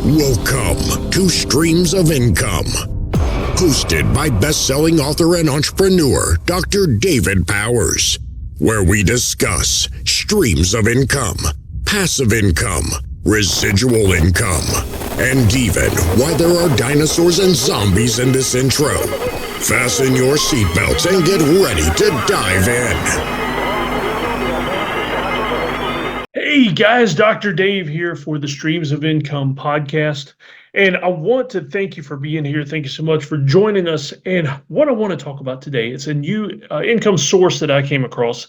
Welcome to Streams of Income, hosted by best-selling author and entrepreneur Dr. David Powers, where we discuss streams of income, passive income, residual income, and even why there are dinosaurs and zombies in this intro. Fasten your seatbelts and get ready to dive in. Hey guys, Dr. Dave here for the Streams of Income podcast. And I want to thank you for being here. Thank you so much for joining us. And what I want to talk about today, it's a new income source that I came across.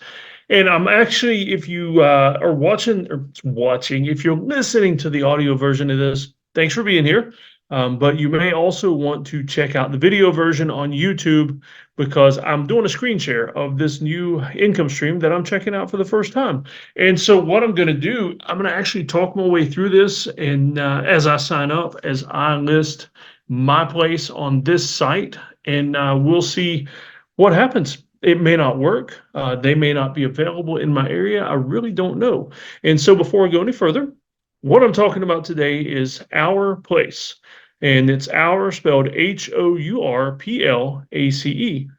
And I'm actually, if you are watching, if you're listening to the audio version of this, thanks for being here. But you may also want to check out the video version on YouTube, because I'm doing a screen share of this new income stream that I'm checking out for the first time. And so what I'm going to do, I'm going to actually talk my way through this. And as I sign up, as I list my place on this site, and we'll see what happens. It may not work. They may not be available in my area. I really don't know. And so before I go any further, what I'm talking about today is Hourplace. And it's Hour spelled Hourplace.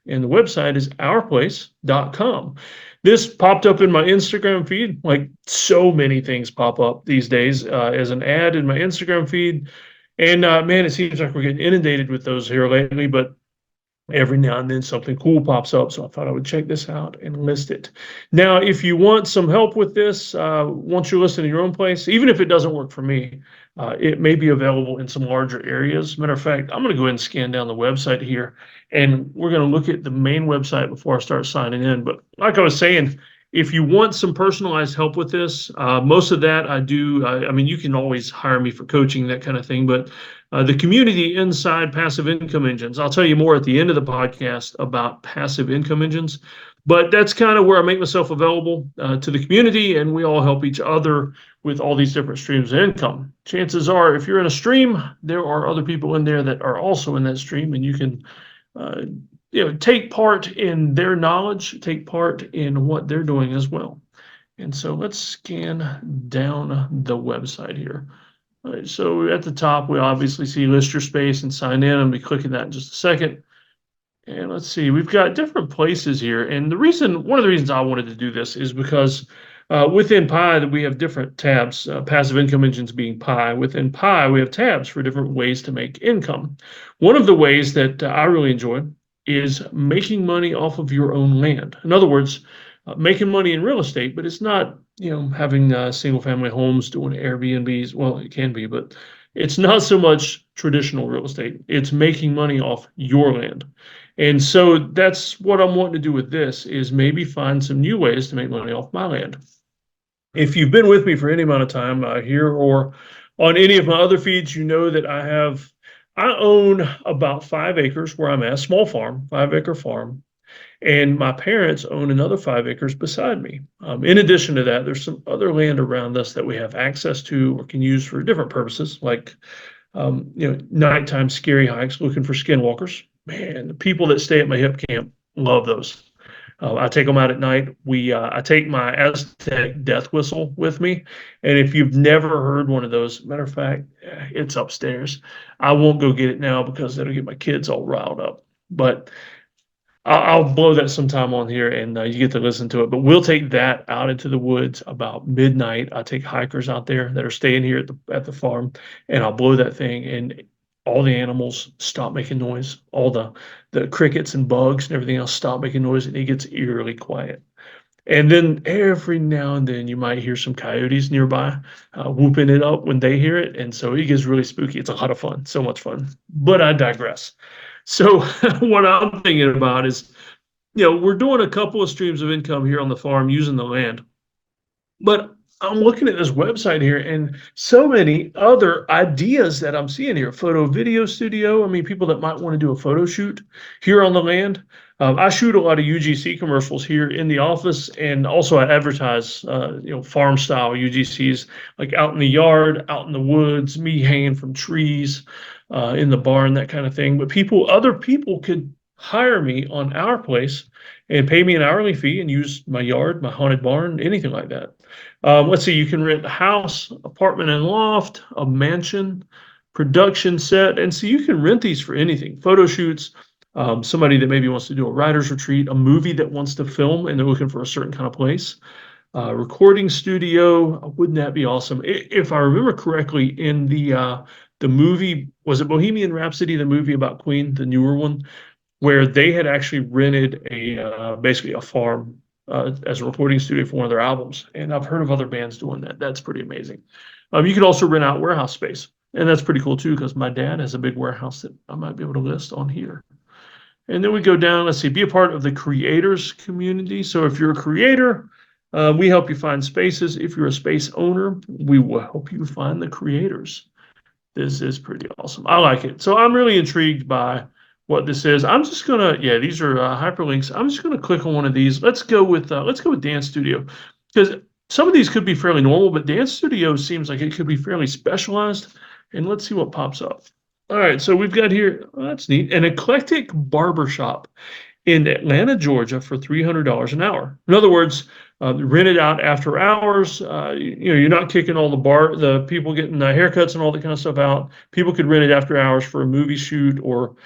And the website is hourplace.com. This popped up in my Instagram feed, like so many things pop up these days as an ad in my Instagram feed. And man, it seems like we're getting inundated with those here lately, but every now and then something cool pops up. So I thought I would check this out and list it. Now, if you want some help with this, once you're listing in your own place, even if it doesn't work for me, it may be available in some larger areas. Matter of fact, I'm going to go ahead and scan down the website here, and we're going to look at the main website before I start signing in. But like I was saying, if you want some personalized help with this, most of that I do. I mean, you can always hire me for coaching, that kind of thing. But the community inside Passive Income Engines, I'll tell you more at the end of the podcast about passive income engines. But that's kind of where I make myself available to the community, and we all help each other with all these different streams of income. Chances are, if you're in a stream, there are other people in there that are also in that stream, and you can take part in their knowledge, take part in what they're doing as well. And so let's scan down the website here. All right, so at the top, we obviously see list your space and sign in. I'll be clicking that in just a second. And let's see, we've got different places here. And one of the reasons I wanted to do this is because within Pi, we have different tabs, passive income engines being Pi. Within Pi, we have tabs for different ways to make income. One of the ways that I really enjoy is making money off of your own land. In other words, making money in real estate, but it's not, having single family homes, doing Airbnbs. Well, it can be, but it's not so much traditional real estate. It's making money off your land. And so that's what I'm wanting to do with this, is maybe find some new ways to make money off my land. If you've been with me for any amount of time here or on any of my other feeds, you know that I own about 5 acres where I'm at, a small farm, 5-acre farm. And my parents own another 5 acres beside me. In addition to that, there's some other land around us that we have access to or can use for different purposes, like nighttime scary hikes, looking for skinwalkers. Man, the people that stay at my Hipcamp love those. I take them out at night. I take my Aztec death whistle with me. And if you've never heard one of those, matter of fact, it's upstairs. I won't go get it now because that'll get my kids all riled up. But I'll blow that sometime on here, and you get to listen to it. But we'll take that out into the woods about midnight. I take hikers out there that are staying here at the farm, and I'll blow that thing, and all the animals stop making noise. All the crickets and bugs and everything else stop making noise, and it gets eerily quiet. And then every now and then you might hear some coyotes nearby whooping it up when they hear it. And so it gets really spooky. It's a lot of fun, so much fun. But I digress. So what I'm thinking about is, we're doing a couple of streams of income here on the farm using the land. But I'm looking at this website here and so many other ideas that I'm seeing here. Photo video studio. I mean, people that might want to do a photo shoot here on the land. I shoot a lot of UGC commercials here in the office, and also I advertise, farm style UGCs, like out in the yard, out in the woods, me hanging from trees, in the barn, that kind of thing. But other people could hire me on Hourplace and pay me an hourly fee and use my yard, my haunted barn, anything like that. Let's see, you can rent a house, apartment and loft, a mansion, production set. And so you can rent these for anything, photo shoots, somebody that maybe wants to do a writer's retreat, a movie that wants to film and they're looking for a certain kind of place. Recording studio, wouldn't that be awesome? If I remember correctly, in the movie, was it Bohemian Rhapsody, the movie about Queen, the newer one, where they had actually rented basically a farm as a recording studio for one of their albums. And I've heard of other bands doing that. That's pretty amazing. You could also rent out warehouse space, and that's pretty cool too, because my dad has a big warehouse that I might be able to list on here. And then we go down, let's see, be a part of the creators community. So if you're a creator, we help you find spaces. If you're a space owner, we will help you find the creators. This is pretty awesome. I like it. So I'm really intrigued by what this is. I'm just gonna, yeah, these are hyperlinks. I'm just gonna click on one of these. Let's go with Dance Studio, because some of these could be fairly normal, but Dance Studio seems like it could be fairly specialized. And let's see what pops up. All right, so we've got here, oh, that's neat, an eclectic barbershop in Atlanta, Georgia for $300 an hour. In other words, rented out after hours. You're not kicking all the people getting haircuts and all that kind of stuff out. People could rent it after hours for a movie shoot or,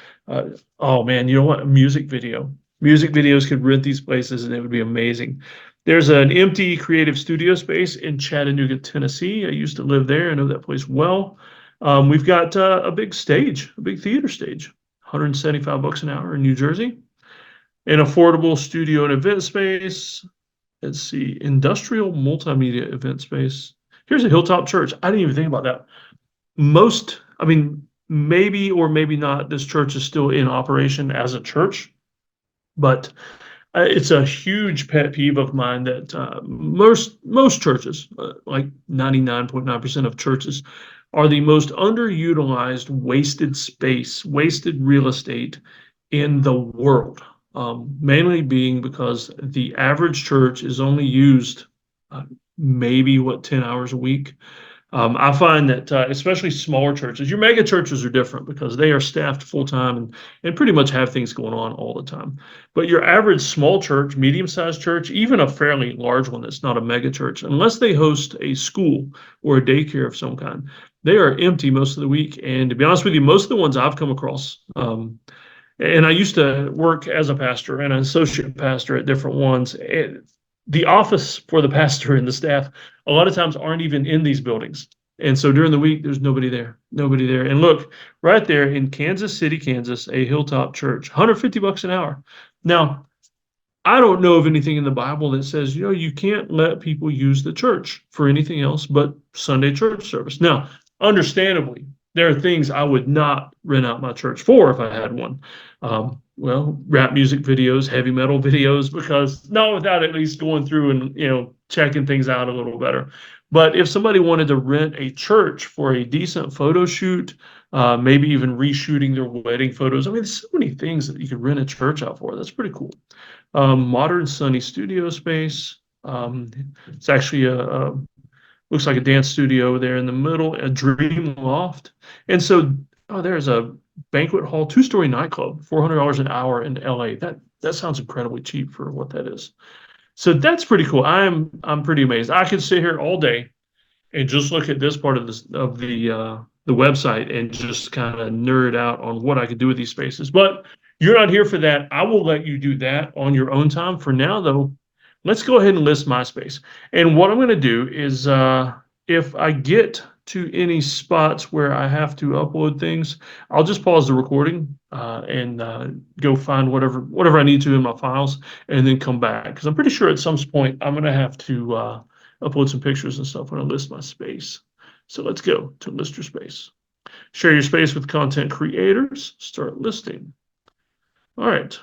oh man, you know what? A music video. Music videos could rent these places and it would be amazing. There's an empty creative studio space in Chattanooga, Tennessee. I used to live there. I know that place well. We've got a big stage, a big theater stage, $175 an hour in New Jersey. An affordable studio and event space. Let's see, industrial multimedia event space. Here's a Hilltop Church. I didn't even think about that. Maybe or maybe not, this church is still in operation as a church, but it's a huge pet peeve of mine that most churches, like 99.9% of churches, are the most underutilized, wasted space, wasted real estate in the world. Mainly being because the average church is only used maybe 10 hours a week. I find that especially smaller churches, your mega churches are different because they are staffed full time and pretty much have things going on all the time. But your average small church, medium-sized church, even a fairly large one that's not a mega church, unless they host a school or a daycare of some kind, they are empty most of the week. And to be honest with you, most of the ones I've come across, and I used to work as a pastor and an associate pastor at different ones. The office for the pastor and the staff a lot of times aren't even in these buildings. And so during the week, there's nobody there. And look, right there in Kansas City, Kansas, a Hilltop Church, $150 an hour. Now, I don't know of anything in the Bible that says, you can't let people use the church for anything else but Sunday church service. Now, understandably, there are things I would not rent out my church for if I had one. Rap music videos, heavy metal videos, because not without at least going through and, checking things out a little better. But if somebody wanted to rent a church for a decent photo shoot, maybe even reshooting their wedding photos, there's so many things that you could rent a church out for. That's pretty cool. Modern sunny studio space. It's actually looks like a dance studio there in the middle, a dream loft. And so, there's a banquet hall, 2-story nightclub, $400 an hour in LA. That sounds incredibly cheap for what that is. So that's pretty cool. I'm pretty amazed. I could sit here all day and just look at this part of the website and just kind of nerd out on what I could do with these spaces. But you're not here for that. I will let you do that on your own time. For now, though, let's go ahead and list my space. And what I'm going to do is if I get to any spots where I have to upload things, I'll just pause the recording and go find whatever I need to in my files and then come back. Because I'm pretty sure at some point I'm going to have to upload some pictures and stuff when I list my space. So let's go to list your space. Share your space with content creators. Start listing. All right.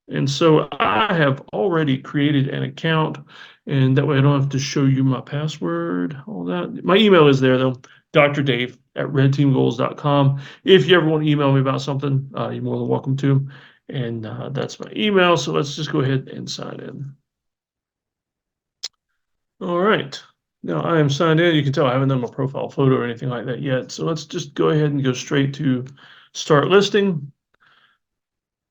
And so I have already created an account, and that way I don't have to show you my password, all that. My email is there, though, drdave@redteamgoals.com. If you ever want to email me about something, you're more than welcome to. And that's my email. So let's just go ahead and sign in. All right. Now I am signed in. You can tell I haven't done my profile photo or anything like that yet. So let's just go ahead and go straight to start listing.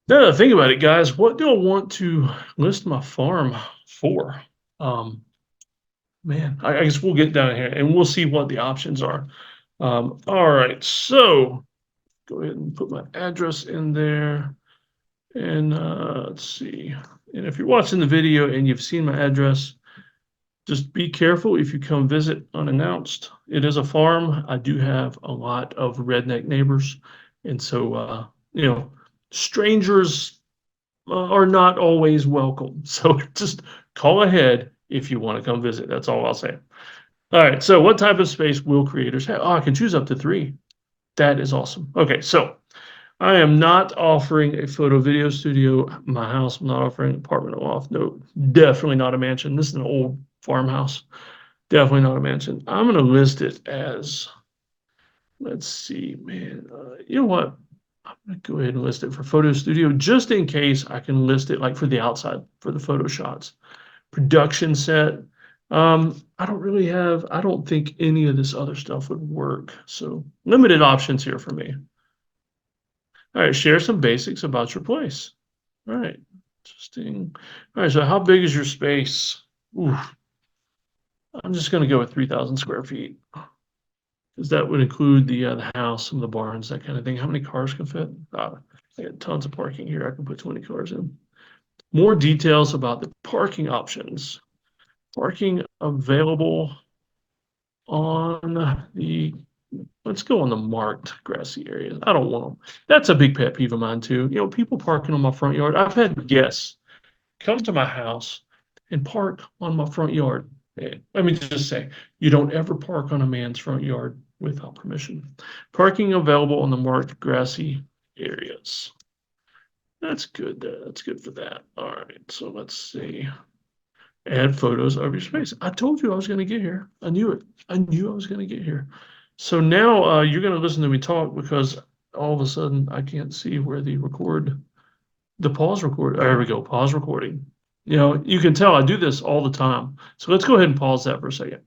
Now that I think about it, guys, what do I want to list my farm for? Man, I guess we'll get down here and we'll see what the options are. All right, so go ahead and put my address in there. And let's see. And if you're watching the video and you've seen my address, just be careful if you come visit unannounced. It is a farm. I do have a lot of redneck neighbors. And so, strangers are not always welcome. So just call ahead if you want to come visit. That's all I'll say. All right. So, what type of space will creators have? Oh, I can choose up to 3. That is awesome. Okay. So, I am not offering a photo video studio. My house, I'm not offering an apartment or loft. No, definitely not a mansion. This is an old farmhouse. Definitely not a mansion. I'm going to list it as, let's see, man. You know what? I'm going to go ahead and list it for photo studio just in case I can list it like for the outside for the photo shots. Production set. I don't think any of this other stuff would work. So limited options here for me. All right, share some basics about your place. All right, interesting. All right, so how big is your space? Ooh, I'm just going to go with 3,000 square feet because that would include the house, some of the barns, that kind of thing. How many cars can fit? I got tons of parking here. I can put 20 cars in. More details about the parking options. Parking available on the, let's go on the marked grassy areas. I don't want them. That's a big pet peeve of mine too. You know, people parking on my front yard. I've had guests come to my house and park on my front yard. Let me just say, you don't ever park on a man's front yard without permission. Parking available on the marked grassy areas. That's good. That's good for that. All right, so let's see. Add photos of your space. I told you I was going to get here. I knew it. I knew I was going to get here. So now you're going to listen to me talk because all of a sudden I can't see where the pause record. There we go. Pause recording. You know, you can tell I do this all the time. So let's go ahead and pause that for a second.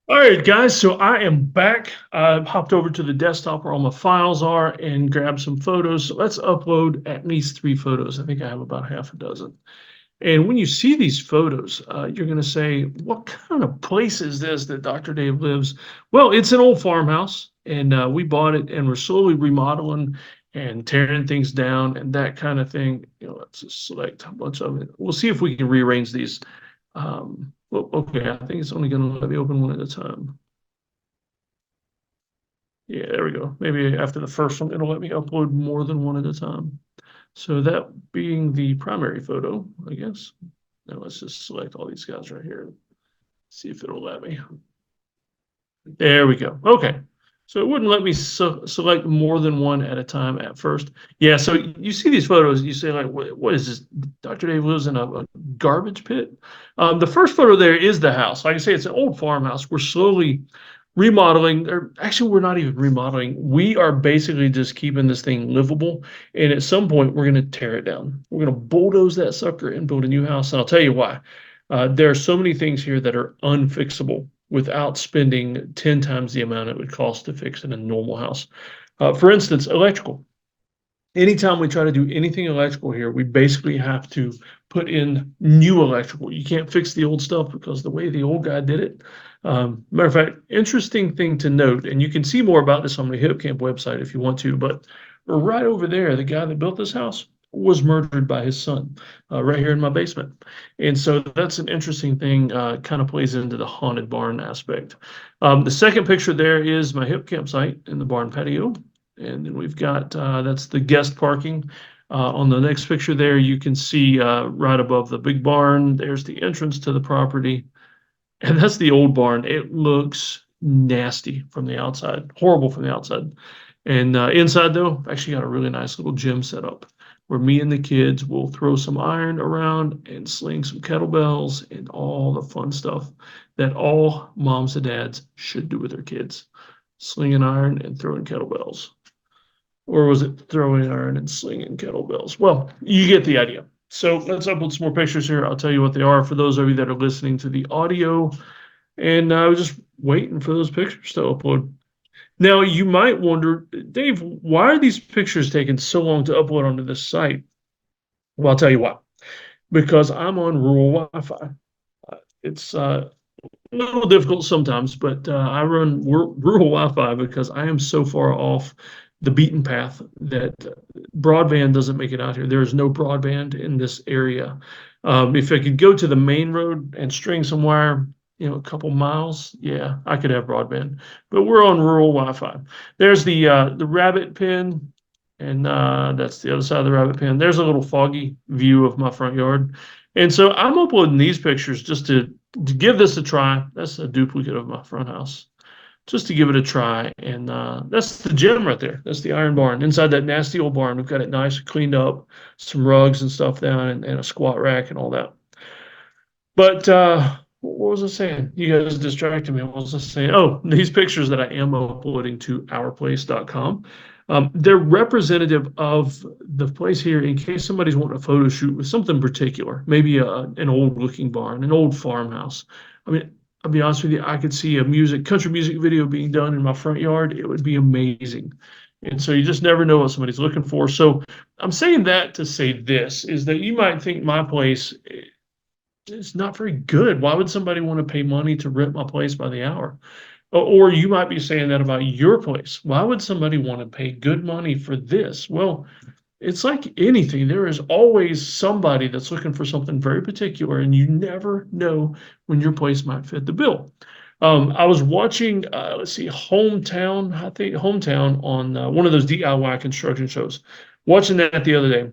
All right, guys. So I am back. I hopped over to the desktop where all my files are and grabbed some photos. So let's upload at least 3 photos. I think I have about half a dozen. And when you see these photos, you're going to say, what kind of place is this that Dr. Dave lives? Well, it's an old farmhouse, and we bought it, and we're slowly remodeling and tearing things down and that kind of thing. You know, let's just select a bunch of it. We'll see if we can rearrange these. Well, okay, I think it's only going to let me open one at a time. Yeah, there we go. Maybe after the first one, it'll let me upload more than one at a time. So that being the primary photo, I guess. Now let's just select all these guys right here. See if it'll let me. There we go. Okay. So it wouldn't let me select more than one at a time at first. Yeah, so you see these photos, you say like, what is this? Dr. Dave lives in a garbage pit. The first photo there is the house. Like I say, it's an old farmhouse. We're slowly remodeling, or actually we're not even remodeling. We are basically just keeping this thing livable. And at some point we're going to tear it down. We're going to bulldoze that sucker and build a new house. And I'll tell you why. There are so many things here that are unfixable without spending 10 times the amount it would cost to fix in a normal house. For instance, electrical. Anytime we try to do anything electrical here, we basically have to put in new electrical. You can't fix the old stuff because the way the old guy did it. Matter of fact, interesting thing to note, and you can see more about this on the Hipcamp website if you want to, but right over there, the guy that built this house was murdered by his son right here in my basement. And so that's an interesting thing, kind of plays into the haunted barn aspect. The second picture there is my Hipcamp site in the barn patio. And then we've got, that's the guest parking. On the next picture there, you can see right above the big barn, there's the entrance to the property. And that's the old barn. It looks nasty from the outside, horrible from the outside. And inside, though, I've actually got a really nice little gym set up where me and the kids will throw some iron around and sling some kettlebells and all the fun stuff that all moms and dads should do with their kids. Slinging iron and throwing kettlebells. Or was it throwing iron and slinging kettlebells? Well, you get the idea. So let's upload some more pictures here. I'll tell you what they are for those of you that are listening to the audio. And I was just waiting for those pictures to upload. Now, you might wonder, Dave, why are these pictures taking so long to upload onto this site? Well, I'll tell you why. Because I'm on rural Wi-Fi. It's little difficult sometimes, but I run rural Wi-Fi because I am so far off the beaten path that broadband doesn't make it out here. There is no broadband in this area. If I could go to the main road and string some wire, a couple miles, yeah, I could have broadband. But we're on rural Wi-Fi. There's the rabbit pen, and that's the other side of the rabbit pen. There's a little foggy view of my front yard. And so I'm uploading these pictures just to give this a try. That's a duplicate of my front house. Just to give it a try. And that's the gym right there. That's the iron barn. Inside that nasty old barn, we've got it nice, cleaned up, some rugs and stuff down, and a squat rack and all that. But what was I saying? You guys distracted me. What was I saying? Oh, these pictures that I am uploading to hourplace.com. They're representative of the place here in case somebody's wanting a photo shoot with something particular, maybe an old looking barn, an old farmhouse. I mean, I'll be honest with you, I could see a country music video being done in my front yard. It would be amazing. And so you just never know what somebody's looking for. So I'm saying that to say this is that you might think my place is not very good. Why would somebody want to pay money to rent my place by the hour? Or you might be saying that about your place. Why would somebody want to pay good money for this? Well, it's like anything. There is always somebody that's looking for something very particular, and you never know when your place might fit the bill. I was watching, let's see, Hometown on one of those DIY construction shows. Watching that the other day,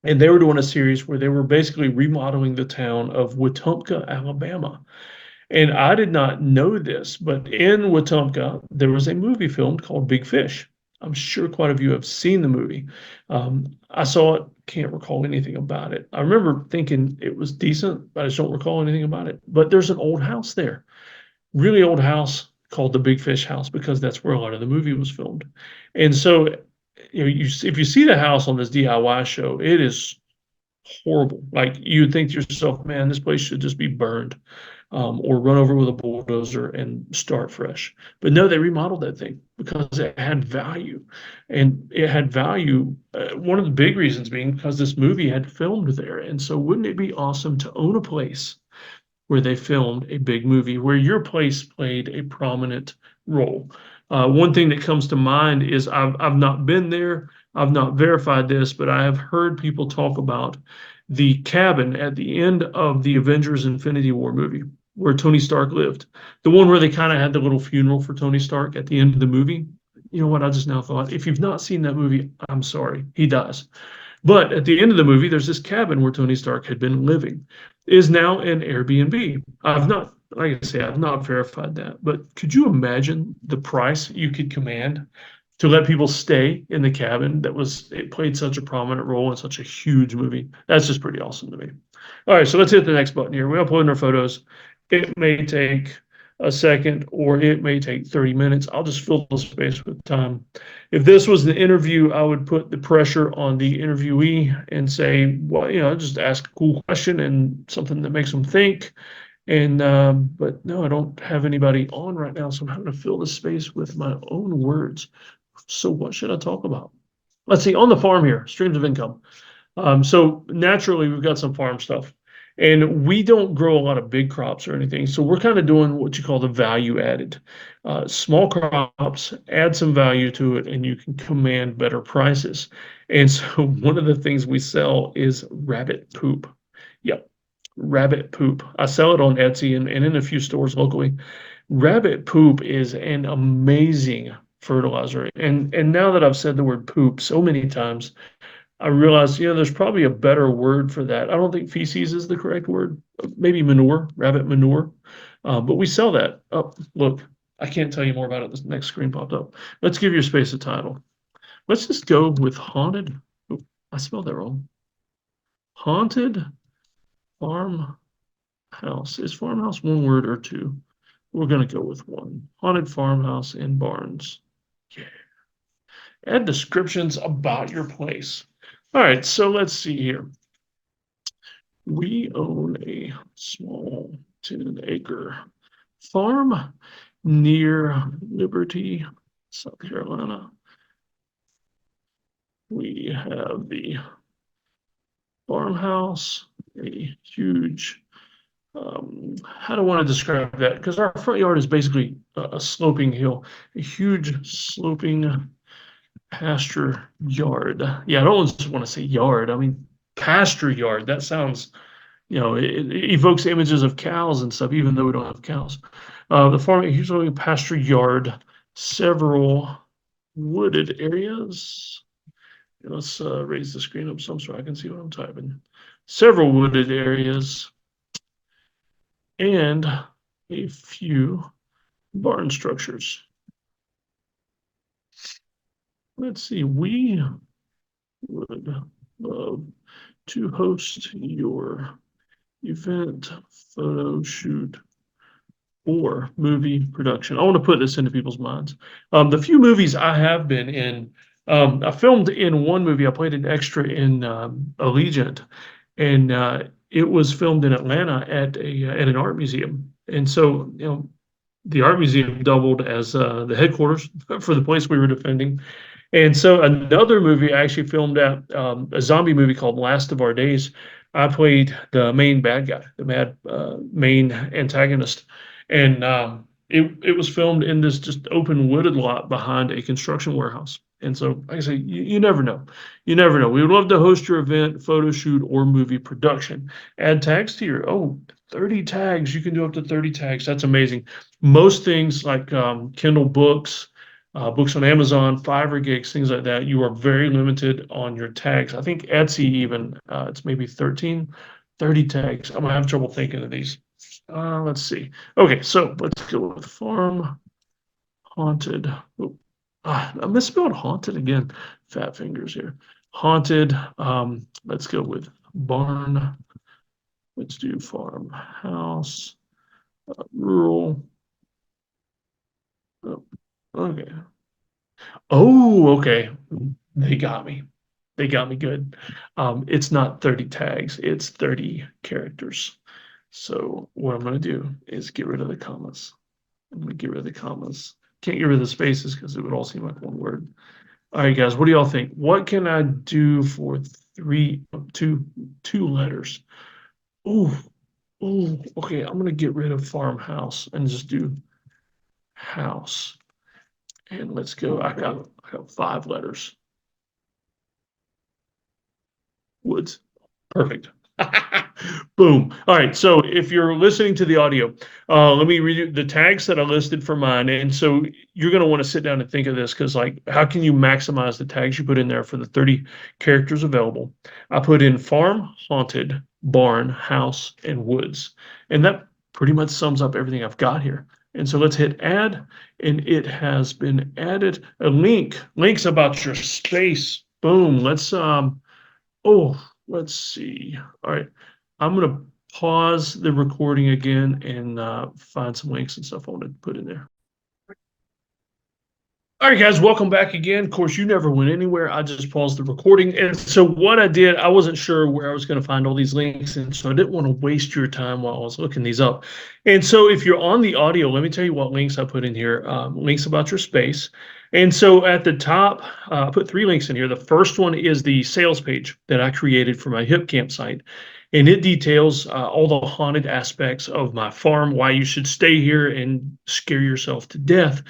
and they were doing a series where they were basically remodeling the town of Wetumpka, Alabama. And I did not know this, but in Wetumpka, there was a movie filmed called Big Fish. I'm sure quite a few have seen the movie. I saw it, can't recall anything about it. I remember thinking it was decent, but I just don't recall anything about it. But there's an old house there, really old house called the Big Fish House because that's where a lot of the movie was filmed. And so, if you see the house on this DIY show, it is horrible. Like you would think to yourself, man, this place should just be burned or run over with a bulldozer and start fresh. But no, they remodeled that thing because it had value. And it had value. One of the big reasons being because this movie had filmed there. And so, wouldn't it be awesome to own a place where they filmed a big movie where your place played a prominent role? One thing that comes to mind is I've not been there, I've not verified this, but I have heard people talk about the cabin at the end of the Avengers Infinity War movie where Tony Stark lived. The one where they kind of had the little funeral for Tony Stark at the end of the movie. You know what? I just now thought, if you've not seen that movie, I'm sorry, he dies. But at the end of the movie, there's this cabin where Tony Stark had been living, is now an Airbnb. I've not, like I say, I've not verified that, but could you imagine the price you could command to let people stay in the cabin it played such a prominent role in such a huge movie? That's just pretty awesome to me. All right, so let's hit the next button here. We're uploading our photos. It may take a second or it may take 30 minutes. I'll just fill the space with time. If this was the interview, I would put the pressure on the interviewee and say, well, just ask a cool question and something that makes them think. And but no, I don't have anybody on right now, so I'm having to fill the space with my own words. So what should I talk about? Let's see, on the farm here, streams of income. So naturally, we've got some farm stuff. And we don't grow a lot of big crops or anything. So we're kind of doing what you call the value added. Small crops, add some value to it, and you can command better prices. And so one of the things we sell is rabbit poop. Yep, rabbit poop. I sell it on Etsy and in a few stores locally. Rabbit poop is an amazing fertilizer. And now that I've said the word poop so many times, I realized, there's probably a better word for that. I don't think feces is the correct word. Maybe manure, rabbit manure. But we sell that. Oh, look, I can't tell you more about it. This next screen popped up. Let's give your space a title. Let's just go with haunted. Oh, I spelled that wrong. Haunted farmhouse. Is farmhouse one word or two? We're going to go with one. Haunted farmhouse in Barnes. Yeah. Add descriptions about your place. All right, so let's see here. We own a small 10-acre farm near Liberty, South Carolina. We have the farmhouse, a huge how do I want to describe that? Because our front yard is basically a sloping hill, a huge sloping pasture yard. Yeah, I don't just want to say yard. I mean pasture yard. That sounds, it evokes images of cows and stuff, even though we don't have cows. The farm, usually a pasture yard, several wooded areas. Let's raise the screen up some so I can see what I'm typing. Several wooded areas and a few barn structures. Let's see, we would love to host your event, photo shoot, or movie production. I want to put this into people's minds. The few movies I have been in, I filmed in one movie. I played an extra in Allegiant, and it was filmed in Atlanta at an art museum. And so, the art museum doubled as the headquarters for the place we were defending. And so another movie I actually filmed at, a zombie movie called Last of Our Days. I played the main bad guy, the main antagonist, and it was filmed in this just open wooded lot behind a construction warehouse. And so, like I say, you never know. You never know. We would love to host your event, photo shoot, or movie production. Add tags to your 30 tags. You can do up to 30 tags. That's amazing. Most things like Kindle books, books on Amazon, Fiverr gigs, things like that, you are very limited on your tags. I think Etsy even, it's maybe 30 tags. I'm gonna have trouble thinking of these. Let's see. Okay, so let's go with farm haunted. Oh, I misspelled haunted again. Fat fingers here. Haunted. Let's go with barn. Let's do farmhouse. Rural. Oh, okay. Oh, okay. They got me. They got me good. It's not 30 tags, it's 30 characters. So what I'm going to do is get rid of the commas. I'm going to get rid of the commas. Can't get rid of the spaces because it would all seem like one word. All right, guys, what do y'all think? What can I do for two letters? Oh, okay. I'm going to get rid of farmhouse and just do house. And let's go. I got 5 letters. Woods. Perfect. Boom. All right. So if you're listening to the audio, let me read you the tags that I listed for mine. And so you're going to want to sit down and think of this because, like, how can you maximize the tags you put in there for the 30 characters available? I put in farm, haunted, barn, house, and woods. And that pretty much sums up everything I've got here. And so let's hit add, and it has been added. A links about your space. Boom. Let's see. All right. I'm going to pause the recording again and find some links and stuff I want to put in there. All right, guys, welcome back again. Of course, you never went anywhere. I just paused the recording. And so what I did, I wasn't sure where I was going to find all these links. And so I didn't want to waste your time while I was looking these up. And so if you're on the audio, let me tell you what links I put in here. Links about your space. And so at the top, I put 3 links in here. The first one is the sales page that I created for my Hipcamp site. And it details all the haunted aspects of my farm, why you should stay here and scare yourself to death.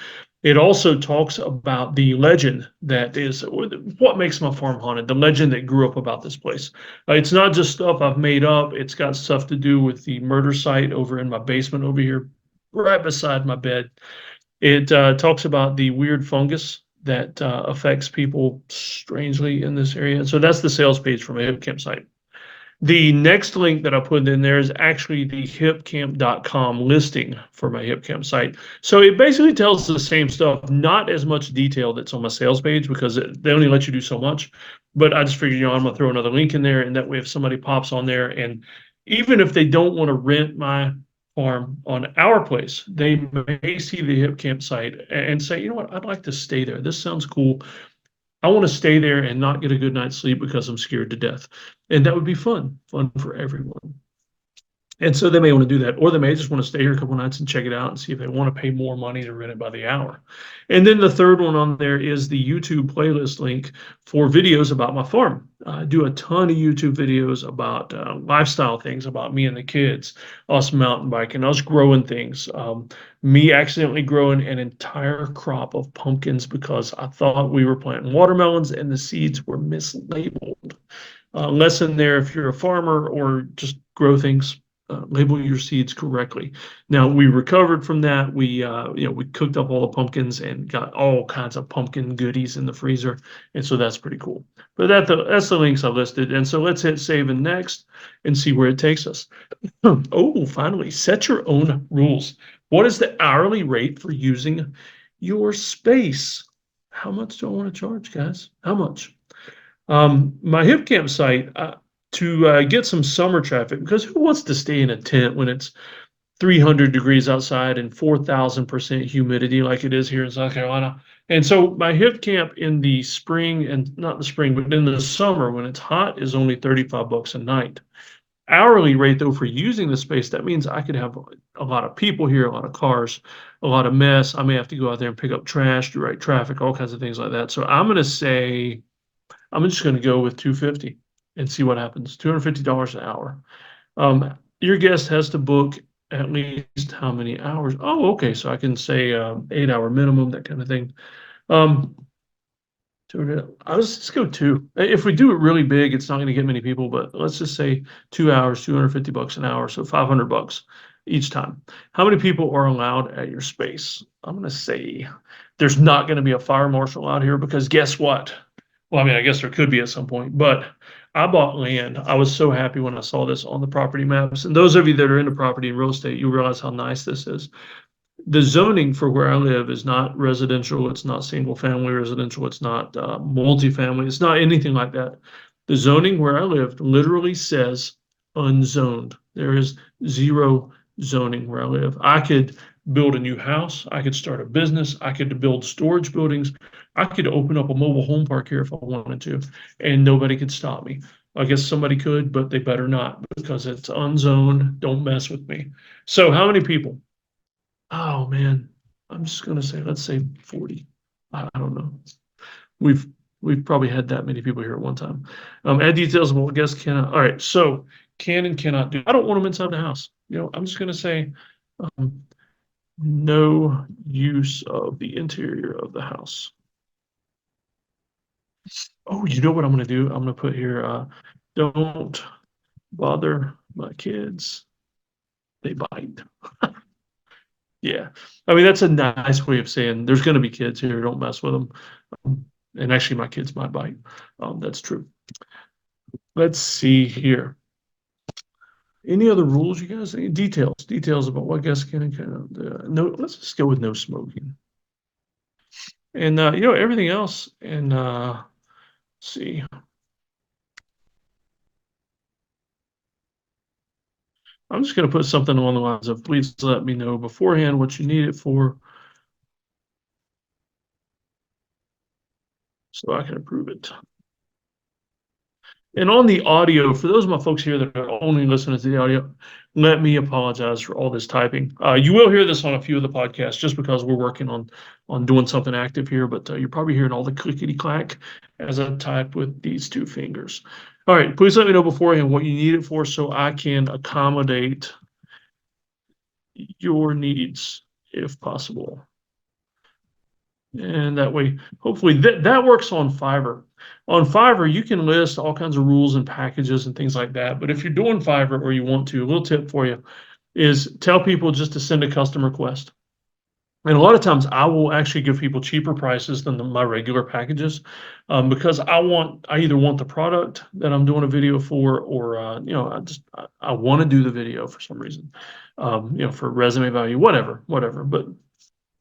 It also talks about the legend that is what makes my farm haunted, the legend that grew up about this place. It's not just stuff I've made up. It's got stuff to do with the murder site over in my basement over here, right beside my bed. It talks about the weird fungus that affects people strangely in this area. So that's the sales page for my Hipcamp site. The next link that I put in there is actually the hipcamp.com listing for my Hipcamp site. So it basically tells the same stuff, not as much detail that's on my sales page because they only let you do so much. But I just figured, I'm going to throw another link in there, and that way if somebody pops on there, and even if they don't want to rent my farm on Hourplace, they may see the Hipcamp site and say, you know what, I'd like to stay there. This sounds cool. I want to stay there and not get a good night's sleep because I'm scared to death. And that would be fun for everyone. And so they may want to do that, or they may just want to stay here a couple nights and check it out and see if they want to pay more money to rent it by the hour. And then the third one on there is the YouTube playlist link for videos about my farm. I do a ton of YouTube videos about lifestyle things, about me and the kids, us mountain biking, us growing things, me accidentally growing an entire crop of pumpkins because I thought we were planting watermelons and the seeds were mislabeled. Lesson there if you're a farmer or just grow things, label your seeds correctly. Now we recovered from that. We cooked up all the pumpkins and got all kinds of pumpkin goodies in the freezer, and so that's pretty cool. But that's the links I listed, and so let's hit save and next and see where it takes us. Oh, finally, set your own rules. What is the hourly rate for using your space? How much do I want to charge, guys? How much? My Hipcamp site, to get some summer traffic, because who wants to stay in a tent when it's 300 degrees outside and 4,000% humidity like it is here in South Carolina? And so my Hipcamp in the spring, and not the spring, but in the summer when it's hot, is only 35 bucks a night. Hourly rate though for using the space, that means I could have a lot of people here, a lot of cars, a lot of mess. I may have to go out there and pick up trash, direct traffic, all kinds of things like that. So I'm just going to go with 250 and see what happens. $250 an hour. Your guest has to book at least how many hours? Oh, okay. So I can say 8 hour minimum, that kind of thing. Um, let's just go two. If we do it really big, it's not going to get many people, but let's just say 2 hours, 250 bucks an hour, so 500 bucks each time. How many people are allowed at your space? I'm going to say there's not going to be a fire marshal out here because guess what? Well, I mean, I guess there could be at some point, but I bought land. I was so happy when I saw this on the property maps. And those of you that are into property and real estate, you realize how nice this is. The zoning for where I live is not residential. It's not single family residential. It's not multifamily. It's not anything like that. The zoning where I live literally says unzoned. There is zero zoning where I live. I could build a new house. I could start a business. I could build storage buildings. I could open up a mobile home park here if I wanted to, and nobody could stop me. I guess somebody could, but they better not because it's unzoned. Don't mess with me. So, how many people? Oh man, I'm just gonna say, let's say 40. I don't know. We've we've probably had that many people here at one time. Add details about what guests cannot. All right, so can and cannot do. I don't want them inside the house. I'm just gonna say um, no use of the interior of the house. Oh, you know what I'm gonna do? I'm gonna put here, don't bother my kids. They bite. Yeah. I mean, that's a nice way of saying there's going to be kids here. Don't mess with them. And actually, my kids might bite. That's true. Let's see here. Any other rules, you guys? Any details about what guests can and cannot do? No, let's just go with no smoking. And, everything else. And let's see. I'm just going to put something along the lines of please let me know beforehand what you need it for so I can approve it. And on the audio, for those of my folks here that are only listening to the audio, let me apologize for all this typing. You will hear this on a few of the podcasts just because we're working on doing something active here, but you're probably hearing all the clickety clack as I type with these two fingers. All right, please let me know beforehand what you need it for so I can accommodate your needs if possible. And that way, hopefully that works on Fiverr. On Fiverr, you can list all kinds of rules and packages and things like that. But if you're doing Fiverr or you want to, a little tip for you is tell people just to send a custom request. And a lot of times I will actually give people cheaper prices than my regular packages because I either want the product that I'm doing a video for or, I want to do the video for some reason, for resume value, whatever. But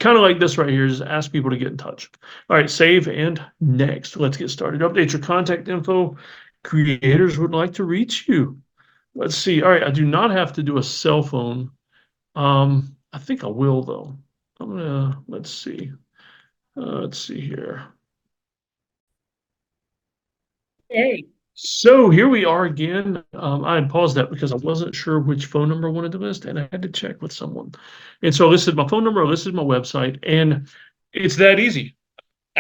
kind of like this right here, just ask people to get in touch. All right, save and next. Let's get started. Update your contact info. Creators would like to reach you. Let's see. All right, I do not have to do a cell phone. I think I will though. Let's see. Let's see here. Hey, So here we are again. I had paused that because I wasn't sure which phone number I wanted to list, and I had to check with someone. And so I listed my phone number, I listed my website, and it's that easy.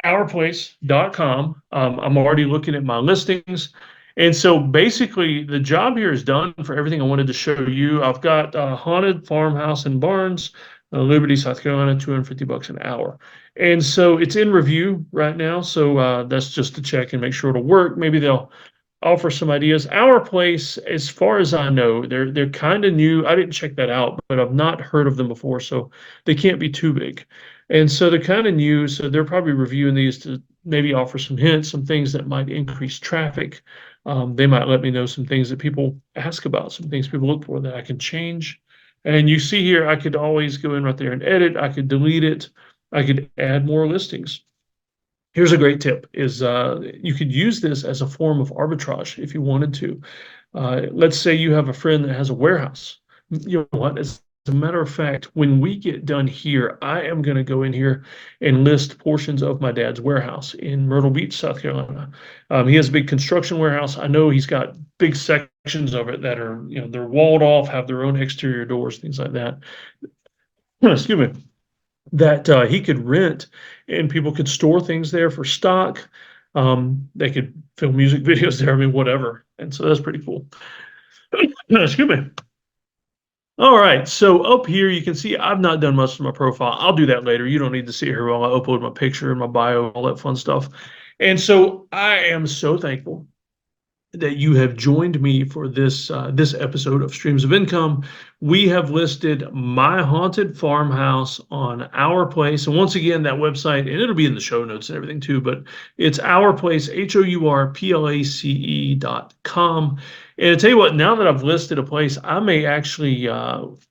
Hourplace.com. I'm already looking at my listings. And so basically, the job here is done for everything I wanted to show you. I've got a haunted farmhouse in Barnes, Liberty, South Carolina, $250 an hour. And so it's in review right now. So that's just to check and make sure it'll work. Maybe they'll offer some ideas. Our Place, as far as I know, they're kind of new. I didn't check that out, but I've not heard of them before, so they can't be too big. And so they're kind of new, so they're probably reviewing these to maybe offer some hints, some things that might increase traffic. They might let me know some things that people ask about, some things people look for that I can change. And you see here, I could always go in right there and edit. I could delete it. I could add more listings. Here's a great tip is you could use this as a form of arbitrage if you wanted to. Let's say you have a friend that has a warehouse. You know what? As a matter of fact, when we get done here, I am going to go in here and list portions of my dad's warehouse in Myrtle Beach, South Carolina. He has a big construction warehouse. I know he's got big sections of it that are, they're walled off, have their own exterior doors, things like that. Excuse me, that he could rent and people could store things there for stock. They could film music videos there, I mean, whatever. And so that's pretty cool. Excuse me. All right, so up here you can see I've not done much to my profile. I'll do that later. You don't need to see here while I upload my picture and my bio, all that fun stuff. And so I am so thankful that you have joined me for this episode of Streams of Income. We have listed my haunted farmhouse on Our Place, and once again, that website, and it'll be in the show notes and everything too. But it's Our Place, HOURPLACE.com. And I tell you what, now that I've listed a place, I may actually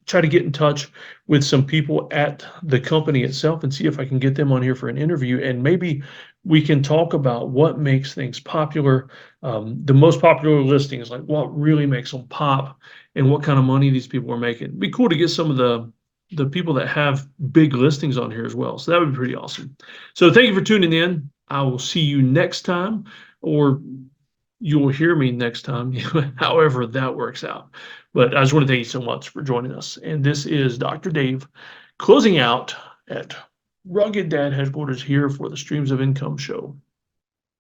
try to get in touch with some people at the company itself and see if I can get them on here for an interview, and maybe we can talk about what makes things popular, the most popular listings, like what really makes them pop and what kind of money these people are making. It'd be cool to get some of the people that have big listings on here as well. So that would be pretty awesome. So thank you for tuning in. I will see you next time, or you'll hear me next time, however that works out. But I just want to thank you so much for joining us. And this is Dr. Dave closing out at Rugged Dad headquarters here for the Streams of Income show.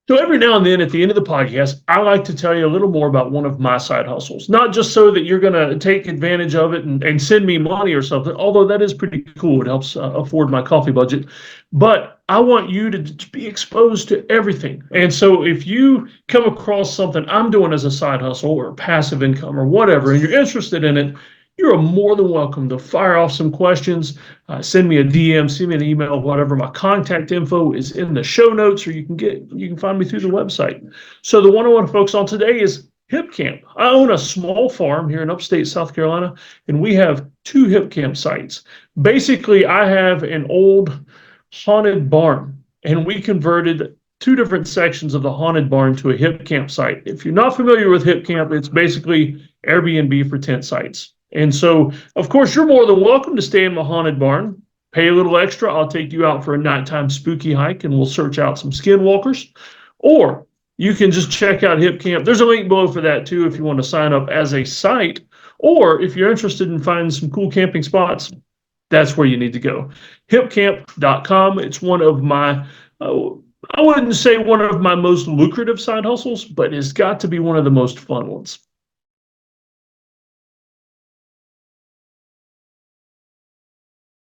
So every now and then at the end of the podcast, I like to tell you a little more about one of my side hustles, not just so that you're going to take advantage of it and send me money or something, although that is pretty cool. It helps afford my coffee budget. But I want you to be exposed to everything. And so if you come across something I'm doing as a side hustle or passive income or whatever, and you're interested in it, you're more than welcome to fire off some questions, send me a DM, send me an email, whatever. My contact info is in the show notes, or you can find me through the website. So the one I want to focus on today is Hipcamp. I own a small farm here in upstate South Carolina, and we have 2 Hipcamp sites. Basically, I have an old haunted barn, and we converted 2 different sections of the haunted barn to a Hipcamp site. If you're not familiar with Hipcamp, it's basically Airbnb for tent sites. And so, of course, you're more than welcome to stay in my haunted barn. Pay a little extra. I'll take you out for a nighttime spooky hike and we'll search out some skinwalkers. Or you can just check out Hipcamp. There's a link below for that too if you want to sign up as a site. Or if you're interested in finding some cool camping spots, that's where you need to go. Hipcamp.com. It's one of my, I wouldn't say one of my most lucrative side hustles, but it's got to be one of the most fun ones.